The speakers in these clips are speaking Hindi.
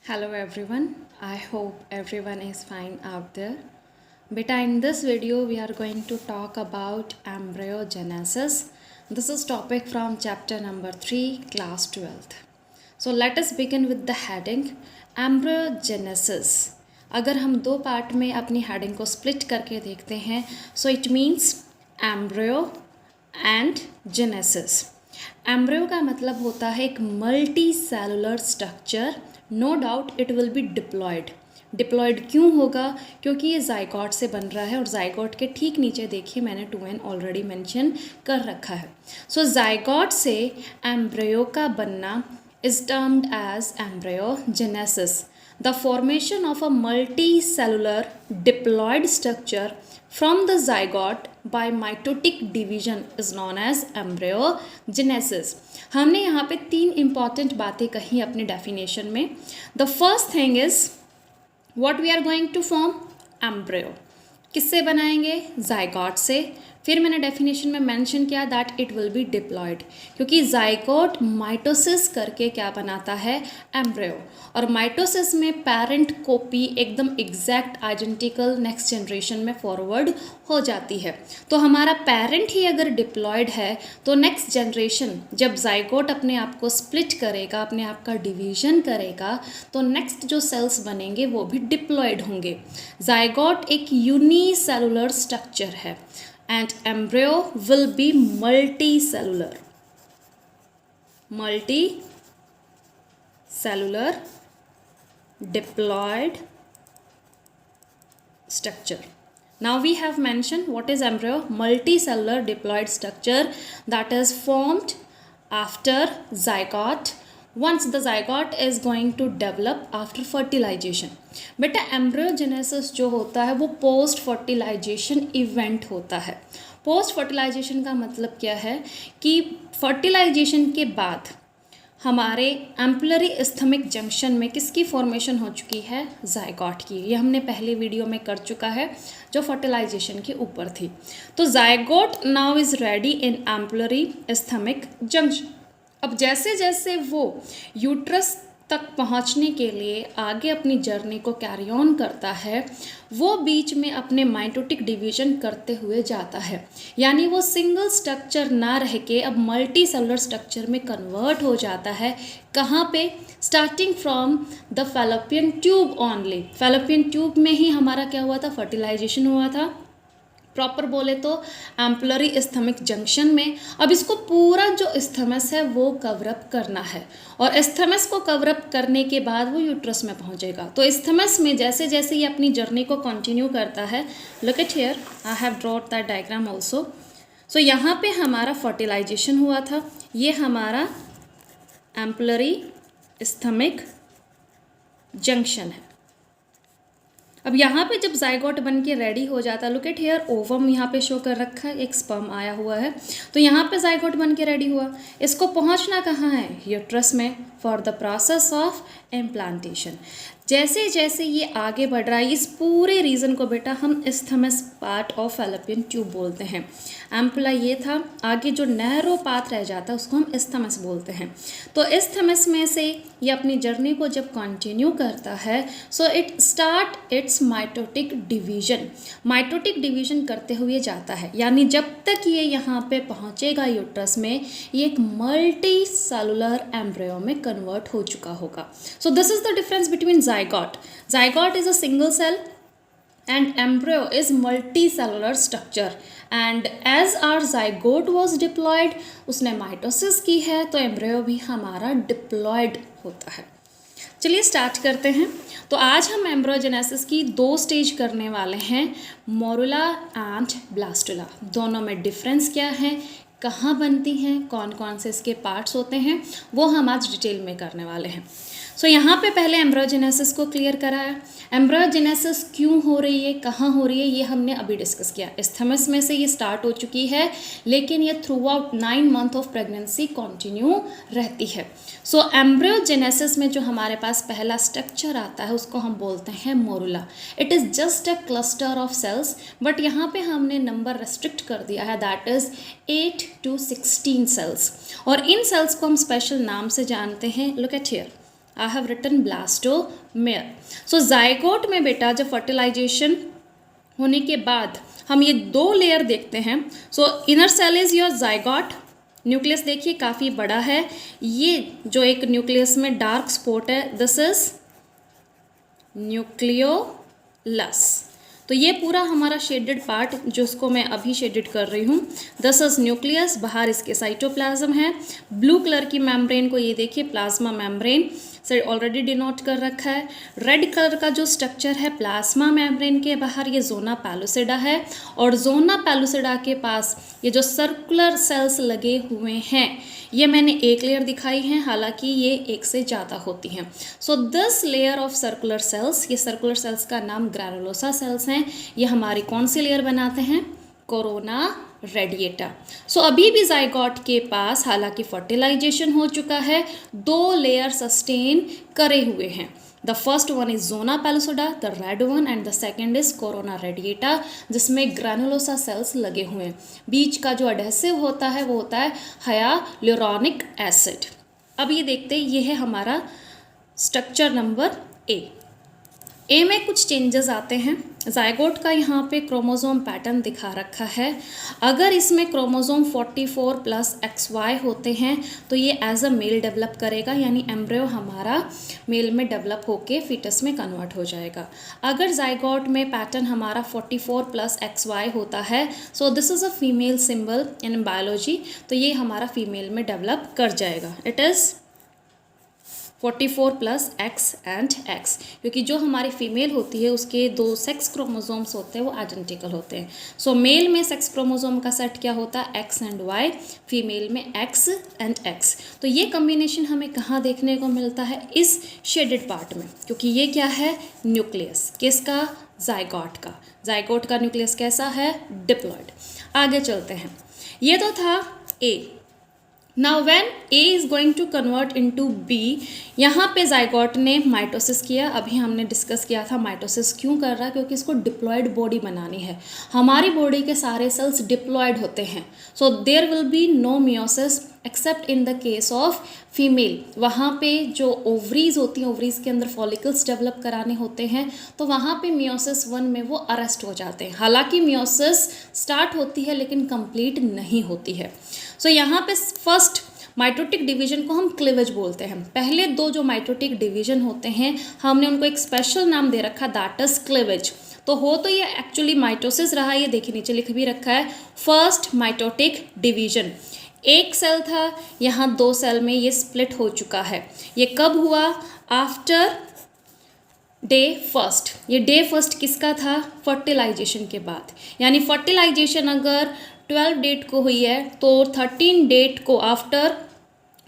Hello everyone, I hope everyone is fine out there. Beta, in this video we are going to talk about embryogenesis. This is topic from chapter number 3, class 12th. So let us begin with the heading embryogenesis. अगर हम दो पार्ट में अपनी हेडिंग को स्प्लिट करके देखते हैं so it means embryo and genesis. Embryo का मतलब होता है एक multicellular structure. No doubt it will be diploid. Diploid क्यों होगा? क्योंकि ये जाइगोट से बन रहा है और जाइगोट के ठीक नीचे देखिए मैंने 2n ऑलरेडी मेंशन कर रखा है. सो जाइगोट से एम्ब्रियो का बनना is termed as embryogenesis. The formation of a multicellular diploid structure from the zygote by mitotic division is known as embryogenesis. हमने यहाँ पे 3 इंपॉर्टेंट बातें कही अपने डेफिनेशन में. The first thing is what we are going to form embryo. किससे बनाएंगे? जाइगोट से. फिर मैंने डेफिनेशन में मेंशन किया that it will be diploid, क्योंकि जाइगोट माइटोसिस करके क्या बनाता है? एम्ब्रियो. और माइटोसिस में पेरेंट कॉपी एकदम एग्जैक्ट आइडेंटिकल नेक्स्ट जनरेशन में फॉरवर्ड हो जाती है. तो हमारा पेरेंट ही अगर डिप्लॉयड है तो नेक्स्ट जनरेशन जब जाइगोट अपने आप को स्प्लिट करेगा, अपने आप का डिवीजन करेगा, तो नेक्स्ट जो सेल्स बनेंगे वो भी डिप्लॉयड होंगे. जाइगोट एक यूनिसेलुलर स्ट्रक्चर है and embryo will be multicellular diploid structure. Now we have mentioned what is embryo. Multicellular diploid structure that is formed after zygote, once the zygote is going to develop after fertilization. बेटा एम्ब्रियोजेनेसिस जो होता है वो पोस्ट फर्टिलाइजेशन इवेंट होता है. पोस्ट फर्टिलाइजेशन का मतलब क्या है कि फर्टिलाइजेशन के बाद हमारे एम्पुलरी स्थमिक जंक्शन में किसकी फॉर्मेशन हो चुकी है? जाइगोट की. ये हमने पहले वीडियो में कर चुका है जो फर्टिलाइजेशन के ऊपर थी. तो zygote now is ready in ampullary स्थमिक junction. अब जैसे जैसे वो यूट्रस तक पहुंचने के लिए आगे अपनी जर्नी को कैरी ऑन करता है, वो बीच में अपने माइटोटिक डिवीजन करते हुए जाता है. यानी वो सिंगल स्ट्रक्चर ना रह के अब मल्टी सेलुलर स्ट्रक्चर में कन्वर्ट हो जाता है. कहाँ पे? Starting from the fallopian tube only. Fallopian tube में ही हमारा क्या हुआ था? फर्टिलाइजेशन हुआ था. प्रॉपर बोले तो एम्पुलरी स्थमिक जंक्शन में. अब इसको पूरा जो स्थमस है वो कवरअप करना है और स्थमस को कवरअप करने के बाद वो यूट्रस में पहुंचेगा. तो स्थमस में जैसे जैसे ये अपनी जर्नी को कंटिन्यू करता है, look at here, I have drawn that diagram also. So यहाँ पे हमारा फर्टिलाइजेशन हुआ था. ये हमारा एम्पुलरी स्थमिक जंक्शन है. अब यहाँ पे जब जाइगोट बन के रेडी हो जाता है, लुक एट हियर, ओवम यहाँ पे शो कर रखा है, एक स्पर्म आया हुआ है. तो यहाँ पे जाइगोट बन के रेडी हुआ. इसको पहुँचना कहाँ है? यूट्रस में for the process of implantation. जैसे जैसे ये आगे बढ़ रहा है, इस पूरे रीजन को बेटा हम isthmus part of fallopian tube बोलते हैं. एम्पुला ये था, आगे जो नैरो पाथ रह जाता है उसको हम स्थमस बोलते हैं. तो स्थमस में से ये अपनी जर्नी को जब कंटिन्यू करता है, so it start it's mitotic division. Mitotic division करते हुए जाता है, यानी जब तक ये यहाँ पे पहुँचेगा यूट्रस में, ये एक मल्टी सेलुलर एम्ब्रियो में कन्वर्ट हो चुका होगा. So this is the difference between zygote. Zygote is a single cell and embryo is multicellular structure. And as our zygote was diploid, उसने माइटोसिस की है, तो एम्ब्रियो भी हमारा डिप्लॉयड होता है. चलिए स्टार्ट करते हैं. तो आज हम एम्ब्रियोजेनेसिस की 2 स्टेज करने वाले हैं, मोरुला एंड ब्लास्टुला. दोनों में डिफरेंस क्या है, कहाँ बनती हैं, कौन कौन से इसके पार्ट्स होते हैं, वो हम आज डिटेल में करने वाले हैं. सो यहाँ पे पहले एम्ब्रियोजेनेसिस को क्लियर कराया. एम्ब्रियोजेनेसिस क्यों हो रही है, कहाँ हो रही है, ये हमने अभी डिस्कस किया. स्थमस में से ये स्टार्ट हो चुकी है, लेकिन ये through out 9 month of pregnancy continue रहती है. सो एम्ब्रियोजेनेसिस में जो हमारे पास पहला स्ट्रक्चर आता है उसको हम बोलते हैं morula. It is just a cluster of cells, but यहाँ पे हमने नंबर रेस्ट्रिक्ट कर दिया है, दैट इज़ 8 to 16 सेल्स. और इन सेल्स को हम स्पेशल नाम से जानते हैं. Look at here, I have written blastomere. So zygote में बेटा जब फर्टिलाइजेशन होने के बाद हम ये 2 लेयर देखते हैं। So inner cell is your zygote. Nucleus देखिए काफ़ी बड़ा है। ये जो एक न्यूक्लियस में डार्क स्पॉट है, दिस इज न्यूक्लियोलस। तो ये पूरा हमारा शेडेड पार्ट जिसको मैं अभी शेडेड कर रही हूँ, दिस इज न्यूक्लियस। बाहर इसके साइटोप्लाज्म है। ब्लू कलर की मेम्ब्रेन को ये देखिए प्लाज्मा मेम्ब्रेन से ऑलरेडी डिनोट कर रखा है। रेड कलर का जो स्ट्रक्चर है प्लाज्मा मेम्ब्रेन के बाहर, ये जोना पैलुसिडा है। और जोना पैलुसिडा के पास ये जो सर्कुलर सेल्स लगे हुए हैं, ये मैंने एक लेयर दिखाई है, हालांकि ये एक से ज़्यादा होती हैं। So this layer of circular cells, ये सर्कुलर सेल्स का नाम ग्रैनुलोसा सेल्स हैं। ये हमारी कौन सी लेयर बनाते हैं? Corona radiata. सो अभी भी जाइगोट के पास हालांकि फर्टिलाइजेशन हो चुका है, 2 लेयर सस्टेन करे हुए हैं। The first one is zona pellucida, the red one, and the second is corona radiata, जिसमें ग्रैनुलोसा सेल्स लगे हुए हैं। बीच का जो एडेसिव होता है वो होता है हायालुरोनिक एसिड। अब ये देखते हैं, ये है हमारा स्ट्रक्चर नंबर ए में कुछ चेंजेस आते हैं। जाइगोट का यहाँ पे क्रोमोसोम पैटर्न दिखा रखा है। अगर इसमें क्रोमोसोम 44 प्लस XY होते हैं तो ये एज अ मेल डेवलप करेगा, यानी एम्ब्रियो हमारा मेल में डेवलप होके फीटस में कन्वर्ट हो जाएगा। अगर जाइगोट में पैटर्न हमारा 44 प्लस XY होता है, so this is a female symbol in biology, तो ये हमारा फीमेल में डेवलप कर जाएगा। It is 44 plus X and X, क्योंकि जो हमारी फीमेल होती है उसके 2 सेक्स क्रोमोसोम्स होते हैं, वो आइडेंटिकल होते हैं। सो मेल में सेक्स क्रोमोसोम का सेट क्या होता है? X and Y। फीमेल में X एंड X। तो ये कॉम्बिनेशन हमें कहाँ देखने को मिलता है? इस शेडेड पार्ट में, क्योंकि ये क्या है? न्यूक्लियस। किसका? जाइगोट का। जाइगोट का न्यूक्लियस कैसा है? डिप्लॉयड। आगे चलते हैं। ये तो था A। Now when A is going to convert into B, यहाँ पे जाइगोट ने माइटोसिस किया। अभी हमने डिस्कस किया था माइटोसिस क्यों कर रहा है, क्योंकि इसको डिप्लॉयड बॉडी बनानी है। हमारी बॉडी के सारे सेल्स डिप्लॉयड होते हैं, so there will be no meiosis except in the case of female. वहाँ पे जो ओवरीज होती हैं, ओवरीज के अंदर फॉलिकल्स डेवलप कराने होते हैं, तो वहाँ पे मियोसिस 1 में वो अरेस्ट हो जाते हैं। हालांकि मियोसिस स्टार्ट होती है लेकिन कंप्लीट नहीं होती है। सो यहाँ पे फर्स्ट माइटोटिक डिवीजन को हम क्लीवेज बोलते हैं। पहले 2 जो माइटोटिक डिवीजन होते हैं, हमने उनको एक स्पेशल नाम दे रखा, दैट इज क्लीवेज। तो हो तो ये एक्चुअली माइटोसिस रहा, ये देखिए नीचे लिख भी रखा है, फर्स्ट माइटोटिक डिवीजन। एक सेल था, यहाँ 2 सेल में ये स्प्लिट हो चुका है। ये कब हुआ? After day first. ये डे फर्स्ट किसका था? फर्टिलाइजेशन के बाद। यानी फर्टिलाइजेशन अगर 12 डेट को हुई है तो 13 डेट को after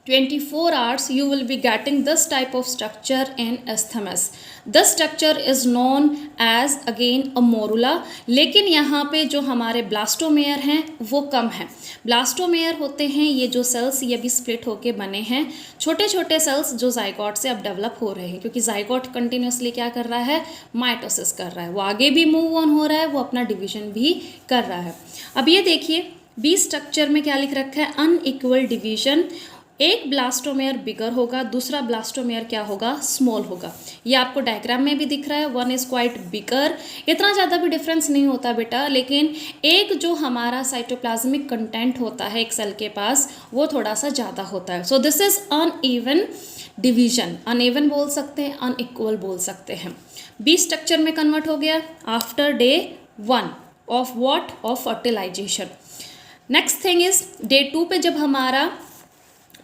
24 hours you will be getting this type of structure in isthmus. This structure is known as again a morula. लेकिन यहाँ पे जो हमारे ब्लास्टोमेयर हैं वो कम है। ब्लास्टोमेयर होते हैं ये जो सेल्स, ये भी स्प्लिट होके बने हैं, छोटे छोटे सेल्स जो जाइगोट से अब डेवलप हो रहे हैं, क्योंकि जाइगोट कंटिन्यूसली क्या कर रहा है? माइटोसिस कर रहा है। वो आगे भी मूव ऑन हो रहा है, वो अपना डिवीजन भी कर रहा है। अब ये देखिए बी स्ट्रक्चर में क्या लिख रखा है? Unequal division. एक ब्लास्टोमेयर बिगर होगा, दूसरा ब्लास्टोमेयर क्या होगा? स्मॉल होगा। ये आपको डायग्राम में भी दिख रहा है, 1 इज़ क्वाइट बिगर। इतना ज़्यादा भी डिफरेंस नहीं होता बेटा, लेकिन एक जो हमारा साइटोप्लाज्मिक कंटेंट होता है एक सेल के पास, वो थोड़ा सा ज़्यादा होता है। So this is uneven division. Uneven बोल सकते हैं, अनइक्वल बोल सकते हैं। बी स्ट्रक्चर में कन्वर्ट हो गया after day 1 of what? Of fertilization. Next thing is day 2 पे जब हमारा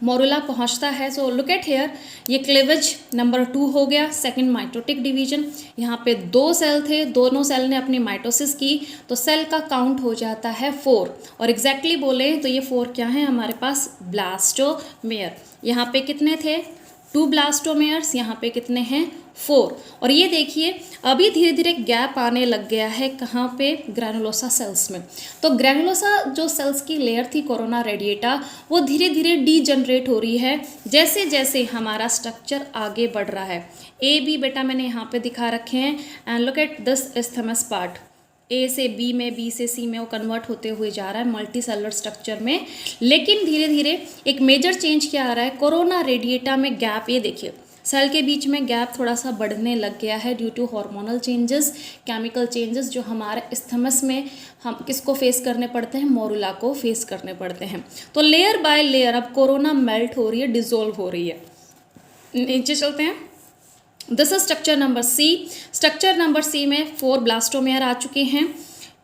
मोरुला पहुंचता है, सो लुक एट हेयर, ये क्लीवेज नंबर 2 हो गया, सेकंड माइटोटिक डिवीजन। यहाँ पे 2 सेल थे, दोनों सेल ने अपनी माइटोसिस की, तो सेल का काउंट हो जाता है 4। और एग्जैक्टली बोले तो ये 4 क्या है हमारे पास? ब्लास्टोमेयर। यहाँ पे कितने थे? 2 ब्लास्टोमेयर्स। यहाँ पे कितने हैं? 4। और ये देखिए अभी धीरे धीरे गैप आने लग गया है, कहाँ पे? ग्रैनुलोसा सेल्स में। तो ग्रैनुलोसा जो सेल्स की लेयर थी कोरोना रेडिएटा, वो धीरे धीरे डीजनरेट हो रही है जैसे जैसे हमारा स्ट्रक्चर आगे बढ़ रहा है। ए बी बेटा मैंने यहाँ पे दिखा रखे हैं, and look at this isthmus part. A से बी में, बी से सी में वो कन्वर्ट होते हुए जा रहा है मल्टी सेलुलर स्ट्रक्चर में। लेकिन धीरे धीरे एक मेजर चेंज क्या आ रहा है? कोरोना रेडिएटा में गैप, ये देखिए सेल के बीच में गैप थोड़ा सा बढ़ने लग गया है due to hormonal changes, chemical changes जो हमारे स्थमस में हम किसको फेस करने पड़ते हैं, मोरुला को फेस करने पड़ते हैं। तो लेयर बाय लेयर अब कोरोना मेल्ट हो रही है, डिसॉल्व हो रही है। नीचे चलते हैं। This is structure number C. Structure number C में 4 ब्लास्टोमेयर आ चुके हैं।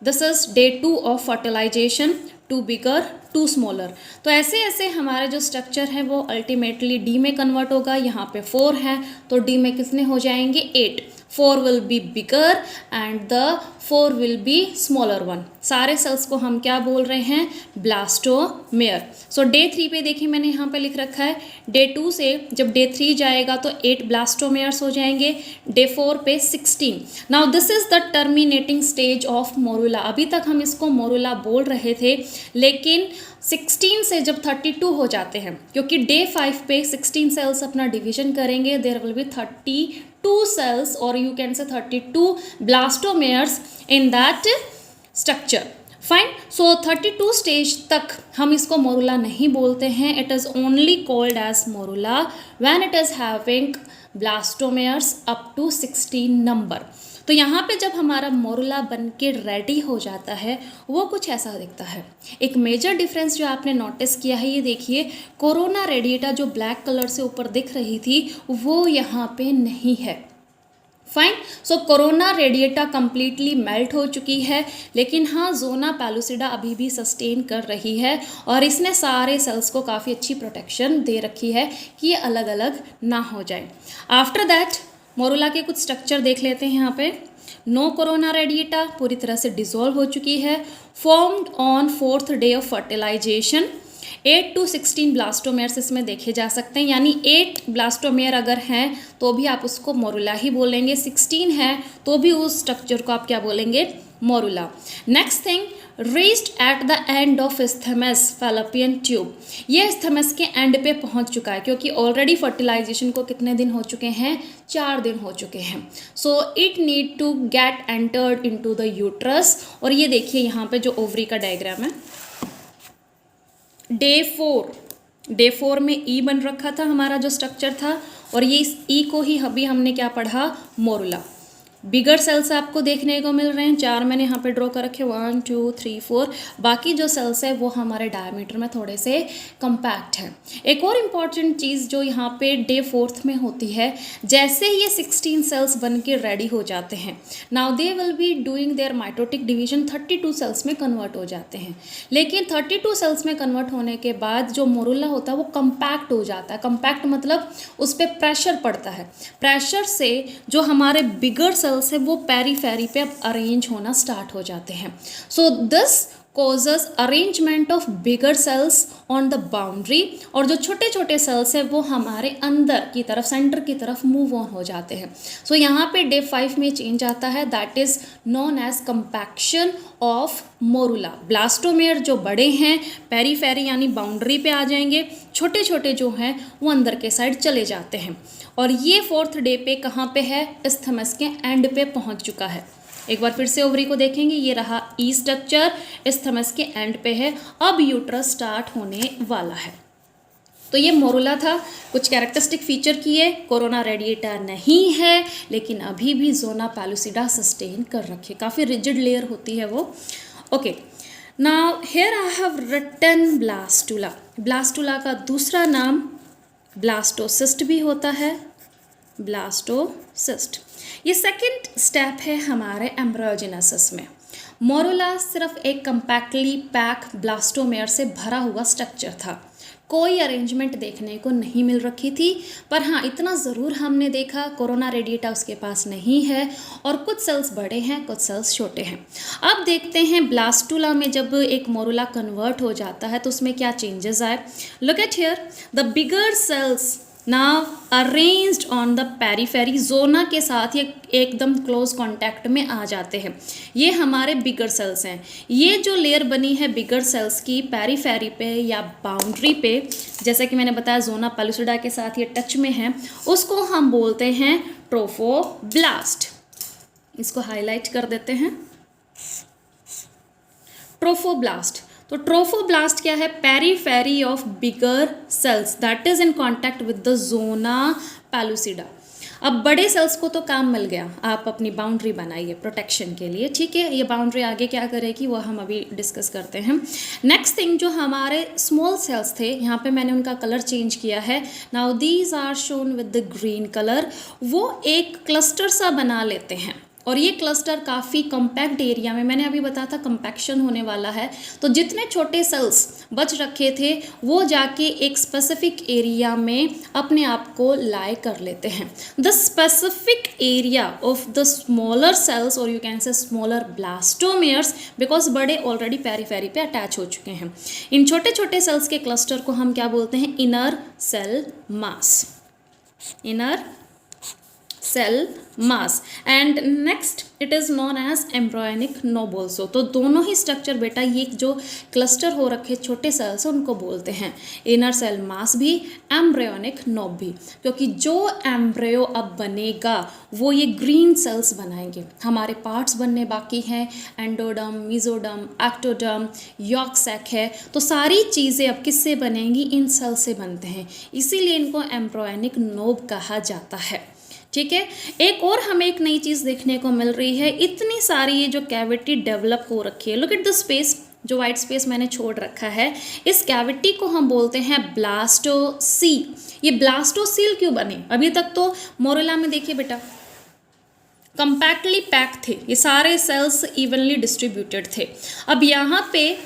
This is day 2 of fertilization, 2 bigger 2 smaller. तो ऐसे ऐसे हमारे जो स्ट्रक्चर है वो अल्टीमेटली डी में कन्वर्ट होगा। यहाँ पे 4 है तो डी में कितने हो जाएंगे, 8। 4 will be bigger and the 4 will be smaller one. सारे सेल्स को हम क्या बोल रहे हैं, ब्लास्टोमेयर। सो डे 3 पे देखिए मैंने यहाँ पे लिख रखा है, डे 2 से जब डे 3 जाएगा तो 8 ब्लास्टोमेयर्स हो जाएंगे, डे 4 पे 16। Now this is the terminating stage of morula. अभी तक हम इसको मोरुला बोल रहे थे, लेकिन 16 से जब 32 हो जाते हैं, क्योंकि डे 5 पे 16 सेल्स अपना डिवीजन करेंगे, there will be 32 cells or you can say 32 blastomeres in that structure. Fine. So 32 stage तक हम इसको मोरुला नहीं बोलते हैं. It is only called as morula when it is having blastomeres up to 16 number. तो यहाँ पे जब हमारा मोरुला बन के रेडी हो जाता है वो कुछ ऐसा दिखता है. एक मेजर डिफरेंस जो आपने नोटिस किया है, ये देखिए, कोरोना रेडिएटा जो ब्लैक कलर से ऊपर दिख रही थी वो यहाँ पे नहीं है. फाइन. सो कोरोना रेडिएटा कंप्लीटली मेल्ट हो चुकी है, लेकिन हाँ जोना पैलुसिडा अभी भी सस्टेन कर रही है और इसने सारे सेल्स को काफ़ी अच्छी प्रोटेक्शन दे रखी है कि ये अलग अलग ना हो जाए. आफ्टर दैट मोरुला के कुछ स्ट्रक्चर देख लेते हैं. यहाँ पे नो कोरोना रेडिएटा पूरी तरह से डिसॉल्व हो चुकी है. Formed on 4th day of fertilization. 8 to 16 blastomeres इसमें देखे जा सकते हैं, यानी 8 ब्लास्टोमेयर अगर हैं तो भी आप उसको मोरुला ही बोलेंगे, 16 है तो भी उस स्ट्रक्चर को आप क्या बोलेंगे, morula. Next thing, reached at the end of isthmus fallopian tube. ये स्थमस के एंड पे पहुंच चुका है क्योंकि ऑलरेडी फर्टिलाइजेशन को कितने दिन हो चुके हैं, 4 दिन हो चुके हैं. So it need to get entered into the uterus. और ये देखिए यहाँ पे जो ओवरी का डायग्राम है, डे 4 में ई बन रखा था हमारा जो स्ट्रक्चर था, और ये इस ई को ही अभी हमने क्या पढ़ा, मोरुला. बिगर सेल्स आपको देखने को मिल रहे हैं, 4 मैंने यहाँ पे ड्रॉ कर रखे, 1 2 3 4. बाकी जो सेल्स है वो हमारे डायमीटर में थोड़े से कम्पैक्ट है. एक और इम्पॉर्टेंट चीज़ जो यहाँ पे डे 4 में होती है, जैसे ही ये 16 सेल्स बन के रेडी हो जाते हैं, now they will be doing their mitotic division, 32 cells में कन्वर्ट हो जाते हैं. लेकिन 32 सेल्स में कन्वर्ट होने के बाद जो मोरुला होता है वो कम्पैक्ट हो जाता है. कम्पैक्ट मतलब उस पर प्रेशर पड़ता है. प्रेशर से जो हमारे बिगर सेल्स है वो पेरीफेरी पे अब अरेंज होना स्टार्ट हो जाते हैं. So this causes arrangement of bigger cells on the boundary, और जो छोटे छोटे सेल्स है वो हमारे अंदर की तरफ, सेंटर की तरफ मूव ऑन हो जाते हैं. सो यहाँ पे डे 5 में चेंज आता है, that is known as compaction of morula. Blastomere जो बड़े हैं पेरीफेरी यानी बाउंड्री पे आ जाएंगे, छोटे छोटे जो हैं वो अंदर के साइड चले जाते हैं. और ये 4th डे पे कहाँ पे है, स्थमस के एंड पे पहुँच चुका है. एक बार फिर से ओवरी को देखेंगे, ये रहा ई स्ट्रक्चर, स्थमस के एंड पे है. अब यूट्रस स्टार्ट होने वाला है. तो ये मोरुला था. कुछ कैरेक्टरिस्टिक फीचर किए, कोरोना रेडिएटा नहीं है लेकिन अभी भी जोना पैलुसिडा सस्टेन कर रखे, काफ़ी रिजिड लेयर होती है वो. Okay, now here I have written blastula. Blastula का दूसरा नाम ब्लास्टोसिस्ट भी होता है, ब्लास्टोसिस्ट. ये सेकंड स्टेप है हमारे एम्ब्रियोजेनेसिस में. मोरुला सिर्फ एक कंपैक्टली पैक ब्लास्टोमेयर से भरा हुआ स्ट्रक्चर था. कोई अरेंजमेंट देखने को नहीं मिल रखी थी, पर हाँ इतना ज़रूर हमने देखा, कोरोना रेडिएटा उसके पास नहीं है और कुछ सेल्स बड़े हैं, कुछ सेल्स छोटे हैं. अब देखते हैं ब्लास्टुला में जब एक मोरुला कन्वर्ट हो जाता है तो उसमें क्या चेंजेस आए. Look at here, the bigger cells now arranged on the periphery, zona के साथ ये एकदम क्लोज कांटेक्ट में आ जाते हैं. ये हमारे बिगर सेल्स हैं. ये जो लेयर बनी है बिगर सेल्स की पेरीफेरी पे या बाउंड्री पे, जैसा कि मैंने बताया जोना पैलुसिडा के साथ ये टच में है, उसको हम बोलते हैं ट्रोफोब्लास्ट. इसको हाईलाइट कर देते हैं, ट्रोफोब्लास्ट. तो ट्रोफोब्लास्ट क्या है, periphery of bigger cells that is in contact with the zona pellucida. अब बड़े सेल्स को तो काम मिल गया, आप अपनी बाउंड्री बनाइए प्रोटेक्शन के लिए, ठीक है। ये बाउंड्री आगे क्या करेगी वो हम अभी डिस्कस करते हैं। नेक्स्ट थिंग, जो हमारे स्मॉल सेल्स थे, यहाँ पे मैंने उनका कलर चेंज किया है। Now these are shown with the green colour. वो एक क्लस्टर सा बना लेते हैं और ये क्लस्टर काफ़ी कम्पैक्ट एरिया में, मैंने अभी बताया था कंपैक्शन होने वाला है, तो जितने छोटे सेल्स बच रखे थे वो जाके एक स्पेसिफिक एरिया में अपने आप को लाई कर लेते हैं। The specific area of the smaller cells, और you can say smaller blastomeres, because बड़े ऑलरेडी पेरीफेरी पे अटैच हो चुके हैं। इन छोटे छोटे सेल्स के क्लस्टर को हम क्या बोलते हैं? Inner cell mass, inner cell mass. And next it is known as embryonic knob also. तो दोनों ही स्ट्रक्चर बेटा, ये जो क्लस्टर हो रखे छोटे सेल्स उनको बोलते हैं इनर सेल मास भी, एम्ब्रॉयनिक नोब भी, क्योंकि जो एम्ब्रियो अब बनेगा वो ये ग्रीन सेल्स बनाएंगे। हमारे पार्ट्स बनने बाकी हैं, endoderm, mesoderm, ectoderm, yolk sac है, तो सारी चीज़ें अब किससे बनेंगी? इन सेल से बनते हैं, इसीलिए इनको एम्ब्रॉयनिक नोब कहा जाता है, ठीक है। एक और हमें एक नई चीज़ देखने को मिल रही है, इतनी सारी ये जो कैविटी डेवलप हो रखी है, लुक एट द स्पेस, जो वाइट स्पेस मैंने छोड़ रखा है, इस कैविटी को हम बोलते हैं ब्लास्टोसील। ये ब्लास्टोसील क्यों बने? अभी तक तो मोरेला में देखिए बेटा कंपैक्टली पैक थे, ये सारे सेल्स इवनली डिस्ट्रीब्यूटेड थे। अब यहाँ पे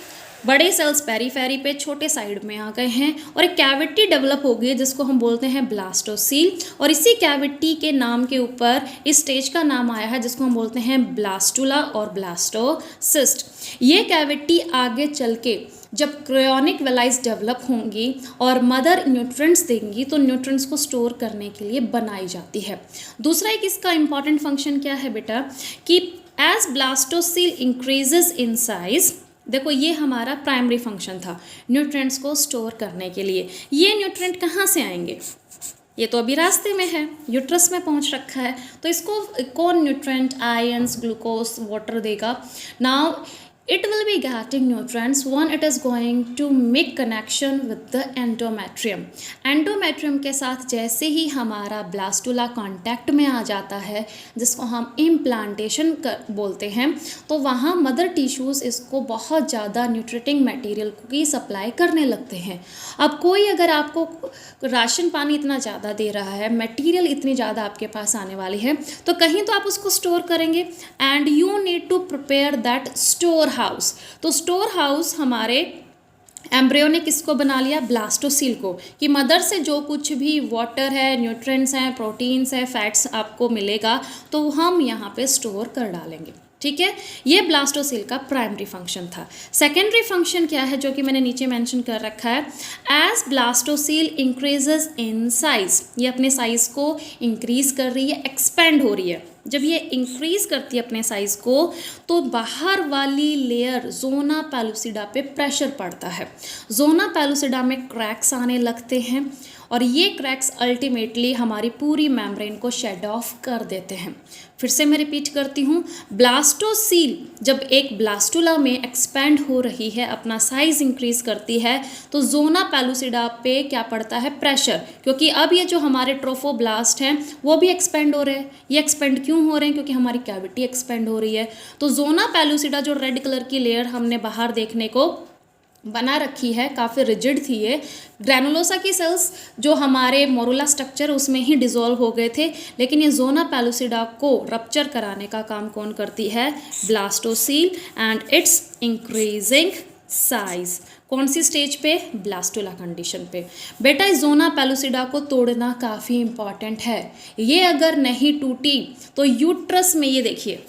बड़े सेल्स पेरीफेरी पे, छोटे साइड में आ गए हैं और एक कैविटी डेवलप हो गई है जिसको हम बोलते हैं ब्लास्टोसील। और इसी कैविटी के नाम के ऊपर इस स्टेज का नाम आया है जिसको हम बोलते हैं ब्लास्टुला और ब्लास्टोसिस्ट। ये कैविटी आगे चल के जब क्रायोनिक वेलाइज डेवलप होंगी और मदर न्यूट्रिएंट्स देंगी तो न्यूट्रिएंट्स को स्टोर करने के लिए बनाई जाती है। दूसरा एक इसका इंपॉर्टेंट फंक्शन क्या है बेटा, कि as blastocoel increases in size, देखो ये हमारा प्राइमरी फंक्शन था न्यूट्रिएंट्स को स्टोर करने के लिए। ये न्यूट्रिएंट कहाँ से आएंगे? ये तो अभी रास्ते में है, यूट्रस में पहुँच रखा है, तो इसको कौन न्यूट्रिएंट, आयंस, ग्लूकोज, वाटर देगा? Now it will be getting nutrients. One, it is going to make connection with the endometrium. Endometrium के साथ जैसे ही हमारा ब्लास्टुला कांटेक्ट में आ जाता है, जिसको हम इम्प्लांटेशन बोलते हैं, तो वहाँ मदर टिश्यूज़ इसको बहुत ज़्यादा न्यूट्रिटिंग मटेरियल की सप्लाई करने लगते हैं। अब कोई अगर आपको राशन पानी इतना ज़्यादा दे रहा है, मटेरियल इतनी ज़्यादा आपके पास आने वाली है, तो कहीं तो आप उसको स्टोर करेंगे, and you need to prepare that store house. तो स्टोर हाउस हमारे एम्ब्रियो ने किसको बना लिया? ब्लास्टोसील को, कि मदर से जो कुछ भी वाटर है, न्यूट्रिएंट्स हैं, प्रोटीन्स है, फैट्स आपको मिलेगा तो हम यहाँ पे स्टोर कर डालेंगे, ठीक है। ये ब्लास्टोसील का प्राइमरी फंक्शन था। सेकेंडरी फंक्शन क्या है, जो कि मैंने नीचे मेंशन कर रखा है, as blastocoel increases in size, ये अपने साइज को इंक्रीज कर रही है, एक्सपेंड हो रही है। जब ये इंक्रीज करती है अपने साइज को तो बाहर वाली लेयर जोना पैलूसिडा पे प्रेशर पड़ता है, जोना पैलूसिडा में क्रैक्स आने लगते हैं और ये क्रैक्स अल्टीमेटली हमारी पूरी मेम्ब्रेन को शेड ऑफ कर देते हैं। फिर से मैं रिपीट करती हूँ, ब्लास्टोसील जब एक ब्लास्टुला में एक्सपेंड हो रही है, अपना साइज इंक्रीज करती है, तो जोना पैलूसिडा पे क्या पड़ता है? प्रेशर, क्योंकि अब ये जो हमारे ट्रोफोब्लास्ट हैं वो भी एक्सपेंड हो रहे हैं। ये एक्सपेंड क्यों हो रहे हैं? क्योंकि हमारी कैविटी एक्सपेंड हो रही है। तो जोना पैलूसिडा जो रेड कलर की लेयर हमने बाहर देखने को बना रखी है, काफ़ी रिजिड थी ये, ग्रैनुलोसा की सेल्स जो हमारे मोरुला स्ट्रक्चर उसमें ही डिसॉल्व हो गए थे, लेकिन ये जोना पैलूसिडा को रप्चर कराने का काम कौन करती है? Blastocoel, and it's increasing size. कौन सी स्टेज पे? ब्लास्टुला कंडीशन पे। बेटा इस जोना पैलूसिडा को तोड़ना काफ़ी इंपॉर्टेंट है, ये अगर नहीं टूटी तो यूट्रस में, ये देखिए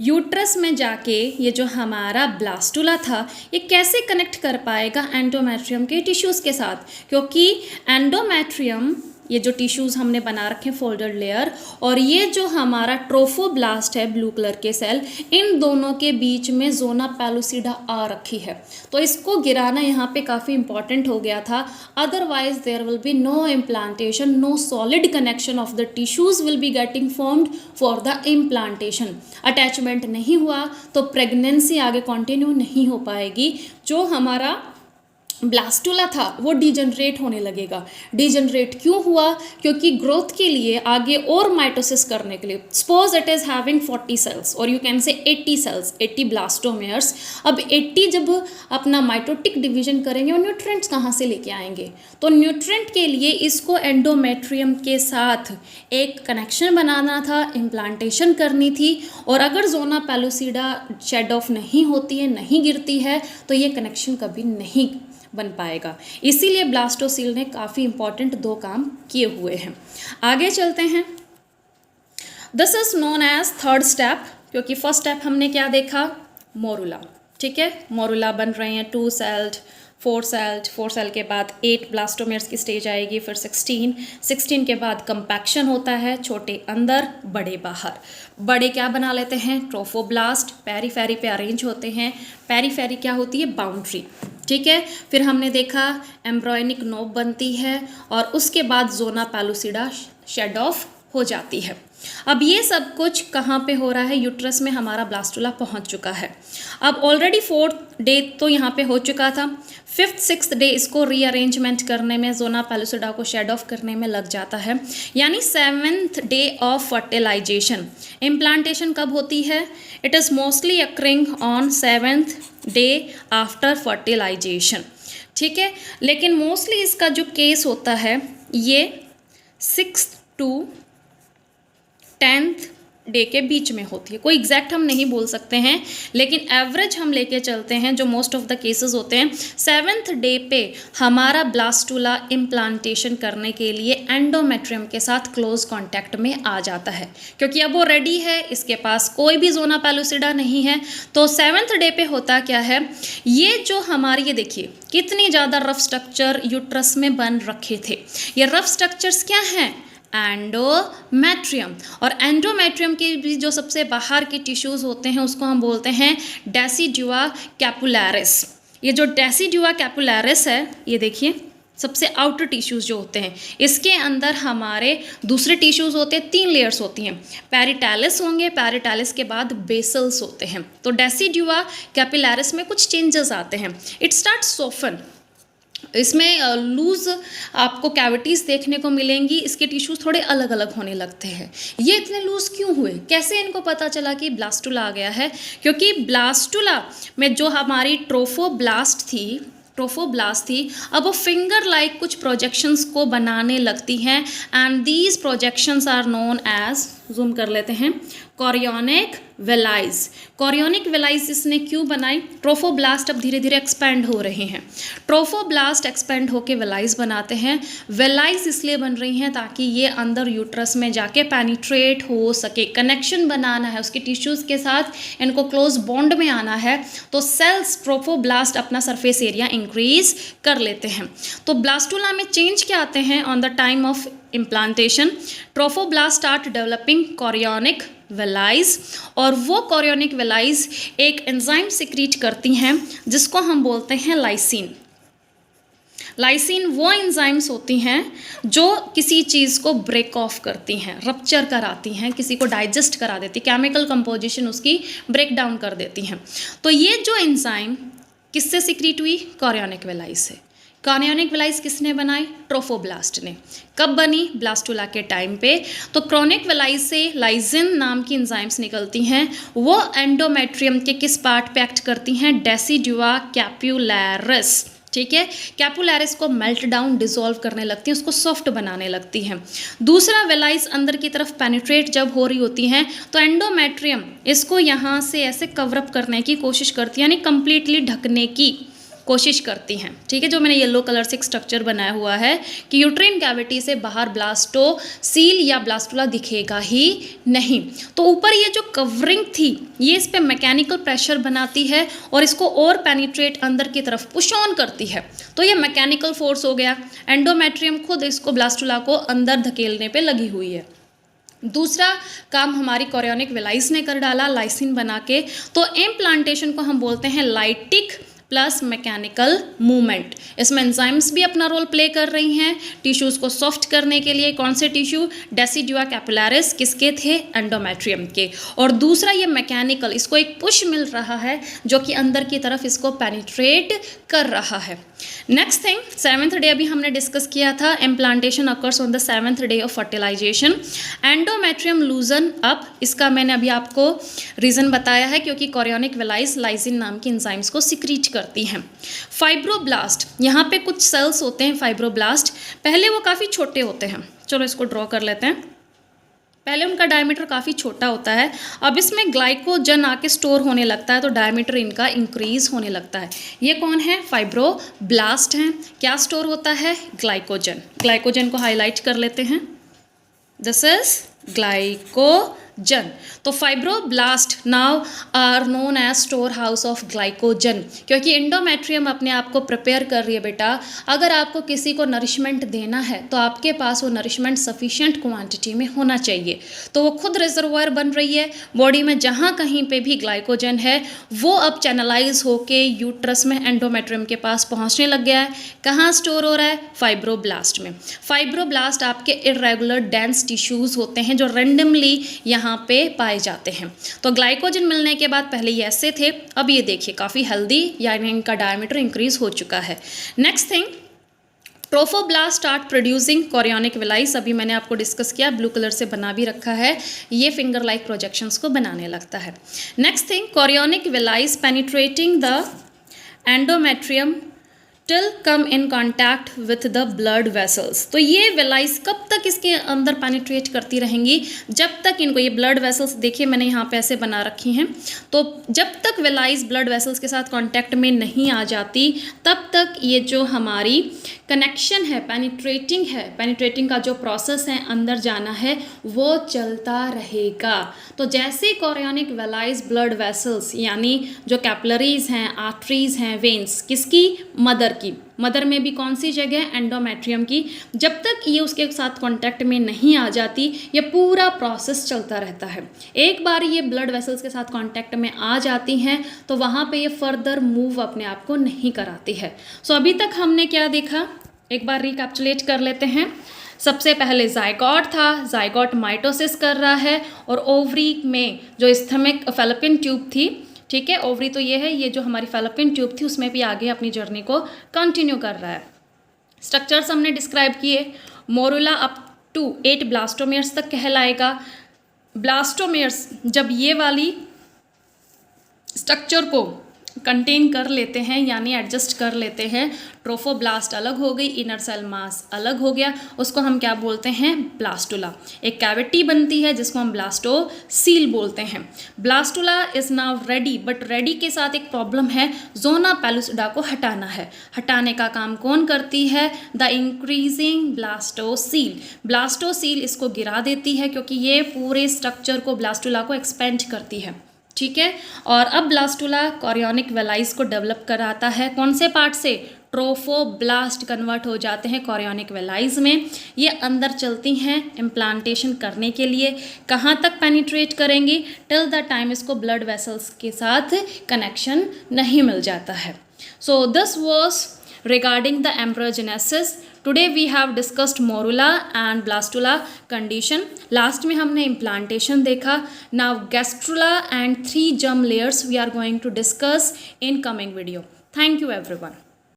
यूट्रस में जाके ये जो हमारा ब्लास्टुला था ये कैसे कनेक्ट कर पाएगा एंडोमेट्रियम के टिश्यूज़ के साथ? क्योंकि एंडोमेट्रियम, ये जो टिश्यूज़ हमने बना रखे हैं फोल्डेड लेयर, और ये जो हमारा ट्रोफोब्लास्ट है ब्लू कलर के सेल, इन दोनों के बीच में जोना पैलूसिडा आ रखी है, तो इसको गिराना यहाँ पे काफ़ी इंपॉर्टेंट हो गया था। Otherwise there will be no implantation, no solid connection of the tissues will be getting formed for the implantation. Attachment नहीं हुआ तो प्रेगनेंसी आगे कंटिन्यू नहीं हो पाएगी। जो हमारा ब्लास्टुला था वो डिजनरेट होने लगेगा। डिजनरेट क्यों हुआ? क्योंकि ग्रोथ के लिए आगे और माइटोसिस करने के लिए, suppose it is having 40 cells और यू कैन से 80 सेल्स, 80 ब्लास्टोमेयर्स। अब 80 जब अपना माइटोटिक डिवीजन करेंगे और न्यूट्रिएंट्स कहाँ से लेके आएंगे? तो न्यूट्रिएंट के लिए इसको एंडोमेट्रियम के साथ एक कनेक्शन बनाना था, इम्प्लांटेशन करनी थी, और अगर जोना पेलुसिडा शेड ऑफ नहीं होती है, नहीं गिरती है, तो ये कनेक्शन कभी नहीं बन पाएगा। इसीलिए ब्लास्टोसील ने काफ़ी इंपॉर्टेंट 2 काम किए हुए हैं। आगे चलते हैं। This is known as third step, क्योंकि फर्स्ट स्टेप हमने क्या देखा? मोरुला। ठीक है, मोरुला बन रहे हैं 2 सेल्ड, 4 सेल्ड, 4 सेल के बाद 8 ब्लास्टोमेयर्स की स्टेज आएगी, फिर 16 के बाद कंपैक्शन होता है, छोटे अंदर बड़े बाहर। बड़े क्या बना लेते हैं? ट्रोफोब्लास्ट, पेरीफेरी पे अरेंज होते हैं। पेरीफेरी क्या होती है? बाउंड्री। ठीक है, फिर हमने देखा एम्ब्रॉयनिक नोब बनती है और उसके बाद जोना पेलुसिडा शेड ऑफ हो जाती है। अब ये सब कुछ कहाँ पे हो रहा है? यूट्रस में हमारा ब्लास्टुला पहुँच चुका है। अब ऑलरेडी 4th डे तो यहाँ पे हो चुका था, 5th 6th डे इसको रीअरेंजमेंट करने में, जोना पेलुसिडा को शेड ऑफ करने में लग जाता है, यानी 7th day of fertilisation. Implantation कब होती है? It is mostly occurring on 7th day after fertilisation. ठीक है, लेकिन मोस्टली इसका जो केस होता है ये 6th to 10th डे के बीच में होती है। कोई एग्जैक्ट हम नहीं बोल सकते हैं, लेकिन एवरेज हम लेके चलते हैं जो मोस्ट ऑफ द केसेस होते हैं। 7th डे पे हमारा ब्लास्टुला इम्प्लांटेशन करने के लिए एंडोमेट्रियम के साथ क्लोज कांटेक्ट में आ जाता है, क्योंकि अब वो रेडी है, इसके पास कोई भी जोना पेलुसिडा नहीं है। तो 7th डे पे होता क्या है? ये जो हमारी, ये देखिए कितनी ज़्यादा रफ स्ट्रक्चर यूट्रस में बन रखे थे। ये रफ स्ट्रक्चर्स क्या हैं? एंडोमेट्रियम। और एंडोमेट्रियम के भी जो सबसे बाहर के टिश्यूज़ होते हैं उसको हम बोलते हैं डेसिडुआ कैपुलैरिस। ये जो डेसिडुआ कैपुलैरिस है, ये देखिए सबसे आउटर टिश्यूज़ जो होते हैं, इसके अंदर हमारे दूसरे टिश्यूज़ होते हैं, 3 लेयर्स होती हैं। पेरिटैलिस होंगे, पेरिटैलिस के बाद बेसल्स होते हैं। तो डेसिडुआ कैपुलैरिस में कुछ चेंजेस आते हैं। इट स्टार्ट सोफन, इसमें लूज़ आपको कैविटीज़ देखने को मिलेंगी, इसके टिश्यूज़ थोड़े अलग अलग होने लगते हैं। ये इतने लूज़ क्यों हुए? कैसे इनको पता चला कि ब्लास्टुला आ गया है? क्योंकि ब्लास्टुला में जो हमारी ट्रोफोब्लास्ट थी, अब वो फिंगर लाइक कुछ प्रोजेक्शंस को बनाने लगती हैं, and these projections are known as, zoom कर लेते हैं, कोरियोनिक वेलाइज। कोरियोनिक वेलाइज इसने क्यों बनाई? ट्रोफोब्लास्ट अब धीरे धीरे एक्सपेंड हो रहे हैं, ट्रोफोब्लास्ट एक्सपेंड होके वेलाइज बनाते हैं। वेलाइज इसलिए बन रही हैं ताकि ये अंदर यूट्रस में जाके पेनिट्रेट हो सके, कनेक्शन बनाना है उसके टिश्यूज़ के साथ, इनको क्लोज बॉन्ड में आना है, तो सेल्स ट्रोफोब्लास्ट अपना सरफेस एरिया इंक्रीज कर लेते हैं। तो ब्लास्टुला में चेंज क्या आते हैं? On the time of implantation trophoblast start developing chorionic villi, और वो कोरियोनिक वेलाइज एक एंजाइम सिक्रीट करती हैं जिसको हम बोलते हैं लाइसिन। लाइसिन वो एंजाइम्स होती हैं जो किसी चीज़ को ब्रेक ऑफ करती हैं, रप्चर कराती हैं, किसी को डाइजेस्ट करा देती, केमिकल कंपोजिशन उसकी ब्रेक डाउन कर देती हैं। तो ये जो एंजाइम किससे सिक्रीट हुई? कोरियोनिक वेलाइज से। कोरियोनिक वेलाइज किसने बनाई? ट्रोफोब्लास्ट ने। कब बनी? ब्लास्टुला के टाइम पे। तो कोरियोनिक वेलाइज से लाइसिन नाम की एंजाइम्स निकलती हैं, वो एंडोमेट्रियम के किस पार्ट पे एक्ट करती हैं? डेसिडुआ कैपुलैरिस। ठीक है, कैपुलैरिस को मेल्ट डाउन, डिसॉल्व करने लगती हैं, उसको सॉफ्ट बनाने लगती हैं। दूसरा, वेलाइज अंदर की तरफ पेनिट्रेट जब हो रही होती हैं तो एंडोमेट्रियम इसको यहाँ से ऐसे कवरअप करने की कोशिश करती है, यानी कंप्लीटली ढकने की कोशिश करती हैं। ठीक है, जो मैंने येलो कलर से एक स्ट्रक्चर बनाया हुआ है कि यूट्राइन कैविटी से बाहर ब्लास्टोसील या ब्लास्टुला दिखेगा ही नहीं। तो ऊपर ये जो कवरिंग थी ये इस पे मैकेनिकल प्रेशर बनाती है और इसको और पेनिट्रेट अंदर की तरफ पुश ऑन करती है। तो ये मैकेनिकल फोर्स हो गया, एंडोमेट्रियम खुद इसको ब्लास्टुला को अंदर धकेलने पे लगी हुई है। दूसरा काम हमारी कोरियोनिक वेलाइज ने कर डाला लाइसिन बना के। तो इम्प्लांटेशन को हम बोलते हैं लाइटिक प्लस मैकेनिकल मूवमेंट। इसमें एंजाइम्स भी अपना रोल प्ले कर रही हैं टिश्यूज़ को सॉफ्ट करने के लिए। कौन से टिश्यू? डेसिडुआ कैपिलरिस किसके थे? एंडोमेट्रियम के। और दूसरा ये मैकेनिकल, इसको एक पुश मिल रहा है जो कि अंदर की तरफ इसको पेनिट्रेट कर रहा है। नेक्स्ट थिंग, 7th डे अभी हमने डिस्कस किया था, implantation occurs on the 7th day of fertilisation. Endometrium loosen up, इसका मैंने अभी आपको रीज़न बताया है क्योंकि कोरियोनिक वेलाइस लाइसिन नाम की एंजाइम्स को सिक्रीट करती हैं। फाइब्रोब्लास्ट, यहाँ पे कुछ सेल्स होते हैं फाइब्रोब्लास्ट, पहले वो काफ़ी छोटे होते हैं। चलो इसको ड्रॉ कर लेते हैं। पहले उनका डायमीटर काफ़ी छोटा होता है, अब इसमें ग्लाइकोजन आके स्टोर होने लगता है तो डायमीटर इनका इंक्रीज होने लगता है। ये कौन है? फाइब्रोब्लास्ट हैं। क्या स्टोर होता है? ग्लाइकोजन। ग्लाइकोजन को हाईलाइट कर लेते हैं, दिस इज ग्लाइकोजन। तो fibroblast now are known as store house of glycogen, क्योंकि एंडोमेट्रियम अपने आप को प्रिपेयर कर रही है बेटा, अगर आपको किसी को नरिशमेंट देना है तो आपके पास वो नरिशमेंट सफिशिएंट क्वांटिटी में होना चाहिए। तो वो खुद रिजर्वायर बन रही है बॉडी में, जहाँ कहीं पे भी ग्लाइकोजन है वो अब चैनलाइज होके यूट्रस में एंडोमेट्रियम के पास पहुँचने लग गया है। कहाँ स्टोर हो रहा है? फाइब्रोब्लास्ट में। फाइब्रोब्लास्ट आपके इरेगुलर डेंस टिश्यूज़ होते हैं जो रेंडमली यहाँ पे पाए जाते हैं। तो ग्लाइकोजन मिलने के बाद पहले ये ऐसे थे, अब ये देखिए काफ़ी हेल्दी, यानी इनका डायमीटर इंक्रीज हो चुका है। Next thing, trophoblast start producing chorionic villi, अभी मैंने आपको डिस्कस किया, ब्लू कलर से बना भी रखा है, ये फिंगर लाइक प्रोजेक्शंस को बनाने लगता है। Next thing, chorionic villi penetrating the endometrium till come in contact with the blood vessels. तो ये वेलाइस कब तक इसके अंदर पेनिट्रेट करती रहेंगी? जब तक इनको, ये ब्लड वेसल्स देखिए मैंने यहाँ पे ऐसे बना रखी हैं, तो जब तक वेलाइस ब्लड वेसल्स के साथ कांटेक्ट में नहीं आ जाती तब तक ये जो हमारी कनेक्शन है, पेनिट्रेटिंग का जो प्रोसेस है, अंदर जाना है, वो चलता रहेगा। तो जैसे कोरियोनिक वेलाइस ब्लड वेसल्स यानी जो कैपिलरीज हैं, आर्टरीज हैं, वेन्स, किसकी? मदर में भी कौन सी जगह? एंडोमेट्रियम की। जब तक ये उसके साथ कांटेक्ट में नहीं आ जाती ये पूरा प्रोसेस चलता रहता है। एक बार ये ब्लड वेसल्स के साथ कांटेक्ट में आ जाती हैं तो वहाँ पे ये फर्दर मूव अपने आप को नहीं कराती है। सो अभी तक हमने क्या देखा, एक बार रिकैप्चुलेट कर लेते हैं। सबसे पहले जाइगोट था, जाइगोट माइटोसिस कर रहा है और ओवरी में जो स्थमिक फैलोपियन ट्यूब थी, ठीक है, ओवरी तो ये है, ये जो हमारी फैलोपियन ट्यूब थी उसमें भी आगे अपनी जर्नी को कंटिन्यू कर रहा है। स्ट्रक्चर्स हमने डिस्क्राइब किए, मोरुला अप टू 8 ब्लास्टोमेयर्स तक कहलाएगा। ब्लास्टोमेयर्स जब ये वाली स्ट्रक्चर को कंटेन कर लेते हैं यानी एडजस्ट कर लेते हैं, ट्रोफोब्लास्ट अलग हो गई, इनर सेल मास अलग हो गया, उसको हम क्या बोलते हैं? ब्लास्टुला। एक कैविटी बनती है जिसको हम ब्लास्टोसील बोलते हैं। Blastula is now ready, but ready के साथ एक प्रॉब्लम है, जोना पेलुसिडा को हटाना है। हटाने का काम कौन करती है? The increasing blastocoel. ब्लास्टोसील इसको गिरा देती है क्योंकि ये पूरे स्ट्रक्चर को, ब्लास्टुला को एक्सपेंड करती है, ठीक है। और अब ब्लास्टुला कोरियोनिक वेलाइस को डेवलप कराता है, कौन से पार्ट से? ट्रोफोब्लास्ट कन्वर्ट हो जाते हैं कोरियोनिक वेलाइस में, ये अंदर चलती हैं इम्प्लांटेशन करने के लिए। कहाँ तक पेनिट्रेट करेंगी? टिल द टाइम इसको ब्लड वेसल्स के साथ कनेक्शन नहीं मिल जाता है। So this was regarding the embryogenesis. Today we have discussed morula and blastula condition. Last में हमने implantation देखा. Now gastrula and 3 germ layers we are going to discuss in coming video. Thank you everyone.